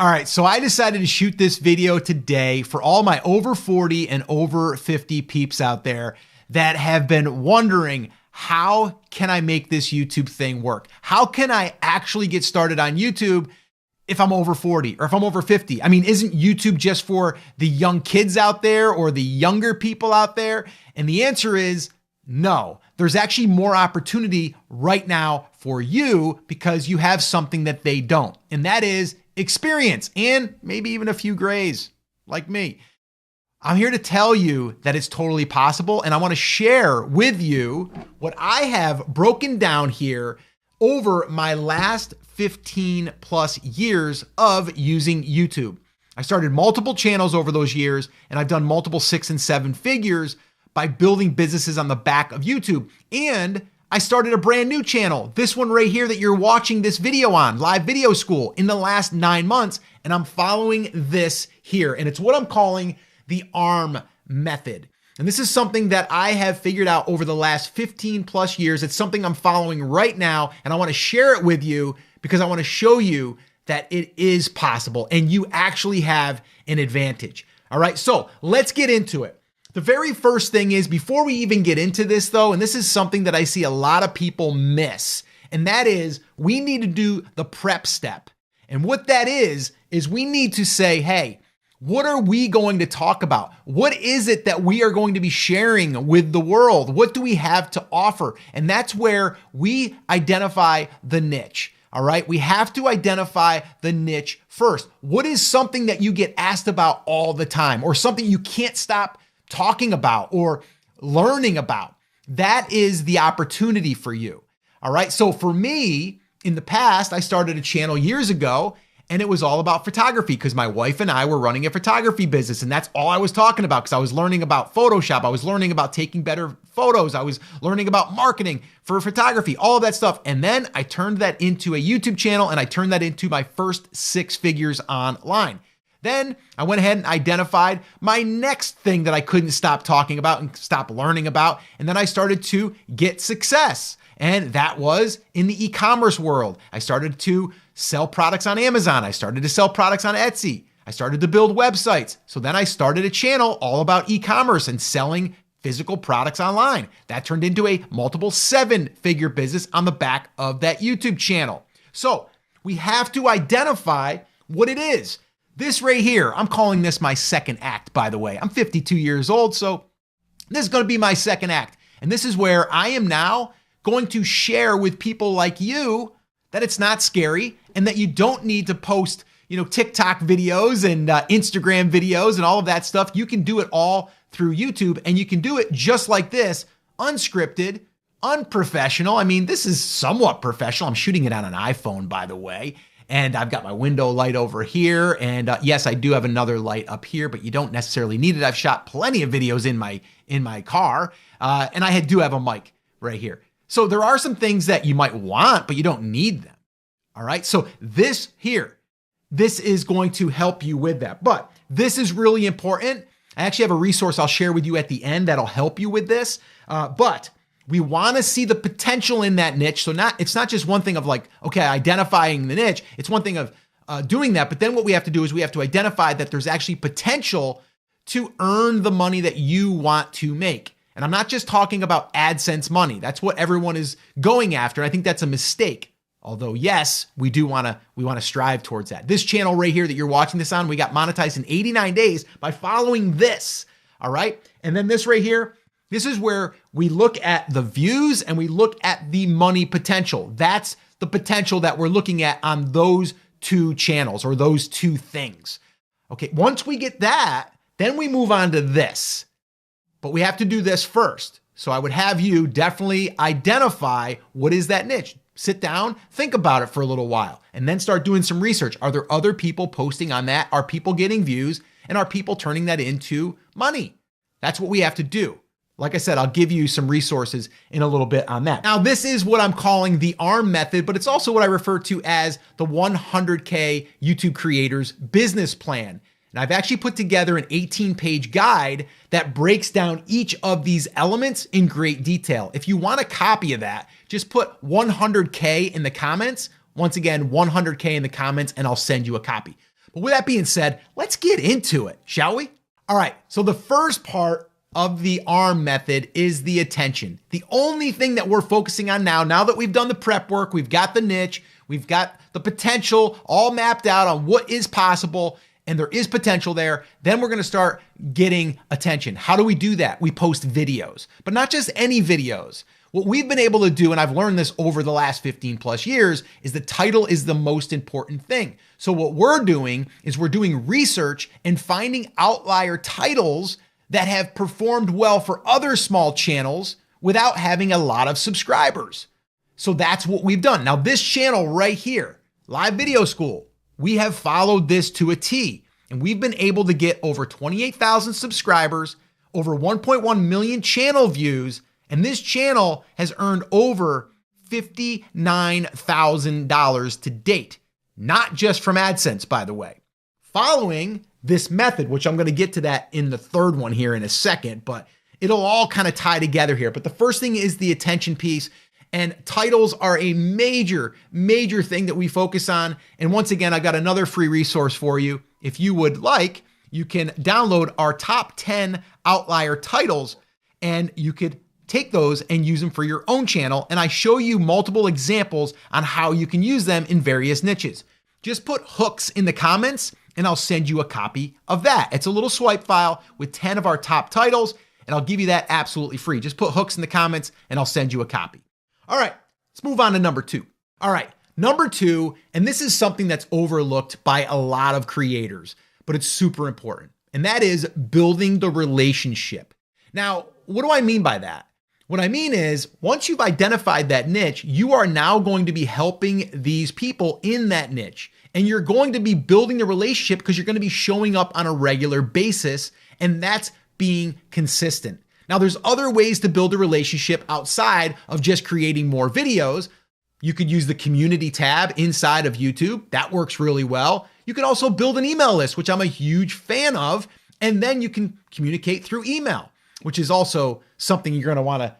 All right, so I decided to shoot this video today for all my over 40 and over 50 peeps out there that have been wondering, how can I make this YouTube thing work? How can I actually get started on YouTube if I'm over 40 or if I'm over 50? I mean, isn't YouTube just for the young kids out there or the younger people out there? And the answer is no. There's actually more opportunity right now for you because you have something that they don't, and that is experience and maybe even a few grays like me. I'm here to tell you that it's totally possible, and I want to share with you what I have broken down here over my last 15 plus years of using YouTube. I started multiple channels over those years, and I've done multiple 6 and 7 figures by building businesses on the back of YouTube. And I started a brand new channel, this one right here that you're watching this video on, Live Video School, in the last 9 months. And I'm following this here. And it's what I'm calling the ARM method. And this is something that I have figured out over the last 15 plus years. It's something I'm following right now. And I want to share it with you because I want to show you that it is possible and you actually have an advantage. All right, so let's get into it. The very first thing is, before we even get into this though, and this is something that I see a lot of people miss, and that is we need to do the prep step. And what that is we need to say, hey, what are we going to talk about? What is it that we are going to be sharing with the world? What do we have to offer? And that's where we identify the niche. All right, we have to identify the niche first. What is something that you get asked about all the time, or something you can't stop talking about or learning about? That is the opportunity for you. All right. So for me, in the past, I started a channel years ago, and it was all about photography because my wife and I were running a photography business. And that's all I was talking about because I was learning about Photoshop. I was learning about taking better photos. I was learning about marketing for photography, all of that stuff. And then I turned that into a YouTube channel, and I turned that into my first 6 figures online. Then I went ahead and identified my next thing that I couldn't stop talking about and stop learning about. And then I started to get success. And that was in the e-commerce world. I started to sell products on Amazon. I started to sell products on Etsy. I started to build websites. So then I started a channel all about e-commerce and selling physical products online. That turned into a multiple 7-figure business on the back of that YouTube channel. So we have to identify what it is. This right here, I'm calling this my second act, by the way. I'm 52 years old, so this is going to be my second act. And this is where I am now going to share with people like you that it's not scary and that you don't need to post, TikTok videos and Instagram videos and all of that stuff. You can do it all through YouTube, and you can do it just like this, unscripted, unprofessional. I mean, this is somewhat professional. I'm shooting it on an iPhone, by the way. And I've got my window light over here. And yes, I do have another light up here, but you don't necessarily need it. I've shot plenty of videos in my car. And I do have a mic right here. So there are some things that you might want, but you don't need them. All right. So this is going to help you with that. But this is really important. I actually have a resource I'll share with you at the end that'll help you with this. But we want to see the potential in that niche. So it's not just one thing of like, okay, identifying the niche. It's one thing of doing that. But then what we have to do is we have to identify that there's actually potential to earn the money that you want to make. And I'm not just talking about AdSense money. That's what everyone is going after. I think that's a mistake. Although, yes, we want to strive towards that. This channel right here that you're watching this on, we got monetized in 89 days by following this. All right. And then this right here, this is where we look at the views and we look at the money potential. That's the potential that we're looking at on those 2 channels or those 2 things. Okay, once we get that, then we move on to this. But we have to do this first. So I would have you definitely identify what is that niche. Sit down, think about it for a little while, and then start doing some research. Are there other people posting on that? Are people getting views? And are people turning that into money? That's what we have to do. Like I said, I'll give you some resources in a little bit on that. Now, this is what I'm calling the ARM method, but it's also what I refer to as the 100K YouTube creators business plan. And I've actually put together an 18-page guide that breaks down each of these elements in great detail. If you want a copy of that, just put 100K in the comments. Once again, 100K in the comments, and I'll send you a copy. But with that being said, let's get into it, shall we? All right, so the first part of the ARM method is the attention. The only thing that we're focusing on now that we've done the prep work, we've got the niche, we've got the potential all mapped out on what is possible, and there is potential there, then we're gonna start getting attention. How do we do that? We post videos, but not just any videos. What we've been able to do, and I've learned this over the last 15 plus years, is the title is the most important thing. So what we're doing is we're doing research and finding outlier titles that have performed well for other small channels without having a lot of subscribers. So that's what we've done. Now this channel right here, Live Video School, we have followed this to a T, and we've been able to get over 28,000 subscribers, over 1.1 million channel views, and this channel has earned over $59,000 to date, not just from AdSense, by the way. Following this method, which I'm gonna get to that in the third one here in a second, but it'll all kind of tie together here. But the first thing is the attention piece, and titles are a major thing that we focus on. And once again, I got another free resource for you. If you would like, you can download our top 10 outlier titles, and you could take those and use them for your own channel. And I show you multiple examples on how you can use them in various niches. Just put hooks in the comments and I'll send you a copy of that. It's a little swipe file with 10 of our top titles, and I'll give you that absolutely free. Just put hooks in the comments and I'll send you a copy. All right, let's move on to number two. All right, number two, and this is something that's overlooked by a lot of creators, but it's super important, and that is building the relationship. Now, what do I mean by that? What I mean is, once you've identified that niche, you are now going to be helping these people in that niche, and you're going to be building the relationship because you're going to be showing up on a regular basis, and that's being consistent. Now, there's other ways to build a relationship outside of just creating more videos. You could use the community tab inside of YouTube. That works really well. You could also build an email list, which I'm a huge fan of, and then you can communicate through email, which is also something you're gonna wanna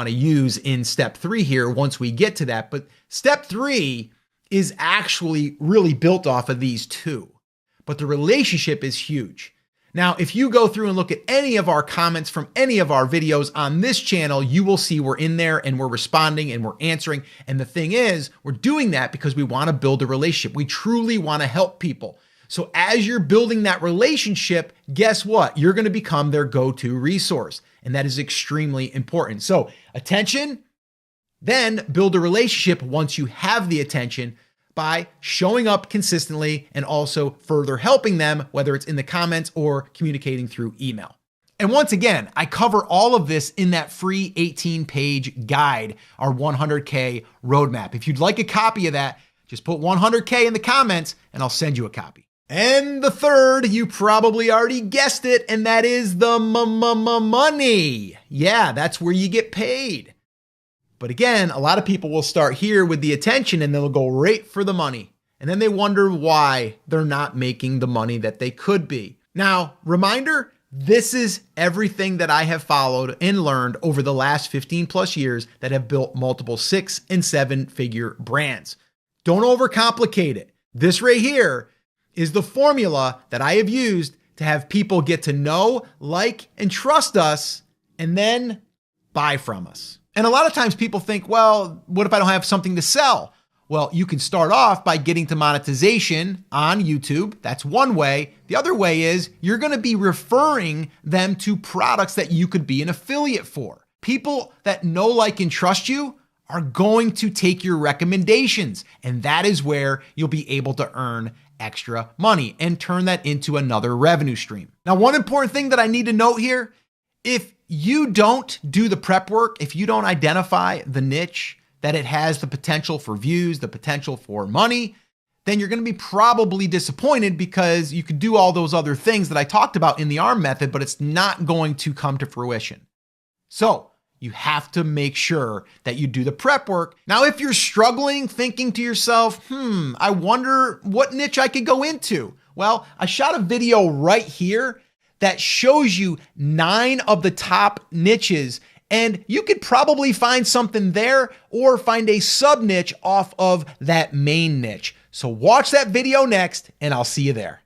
use in step 3 here once we get to that. But step 3 is actually really built off of these two, but the relationship is huge. Now, if you go through and look at any of our comments from any of our videos on this channel, you will see we're in there and we're responding and we're answering. And the thing is, we're doing that because we want to build a relationship. We truly want to help people. So as you're building that relationship, guess what? You're going to become their go-to resource. And that is extremely important. So attention, then build a relationship once you have the attention by showing up consistently and also further helping them, whether it's in the comments or communicating through email. And once again, I cover all of this in that free 18-page guide, our 100K roadmap. If you'd like a copy of that, just put 100K in the comments and I'll send you a copy. And the third, you probably already guessed it, and that is the money. Yeah, that's where you get paid. But again, a lot of people will start here with the attention and they'll go right for the money. And then they wonder why they're not making the money that they could be. Now, reminder, this is everything that I have followed and learned over the last 15 plus years that have built multiple 6- and 7-figure brands. Don't overcomplicate it. This right here is the formula that I have used to have people get to know, like, and trust us, and then buy from us. And a lot of times people think, well, what if I don't have something to sell? Well, you can start off by getting to monetization on YouTube. That's one way. The other way is you're going to be referring them to products that you could be an affiliate for. People that know, like, and trust you are going to take your recommendations. And that is where you'll be able to earn extra money and turn that into another revenue stream. Now, one important thing that I need to note here, if you don't do the prep work, if you don't identify the niche, that it has the potential for views, the potential for money, then you're going to be probably disappointed because you could do all those other things that I talked about in the ARM method, but it's not going to come to fruition. So you have to make sure that you do the prep work. Now, if you're struggling, thinking to yourself, I wonder what niche I could go into. Well, I shot a video right here that shows you 9 of the top niches, and you could probably find something there or find a sub niche off of that main niche. So watch that video next, and I'll see you there.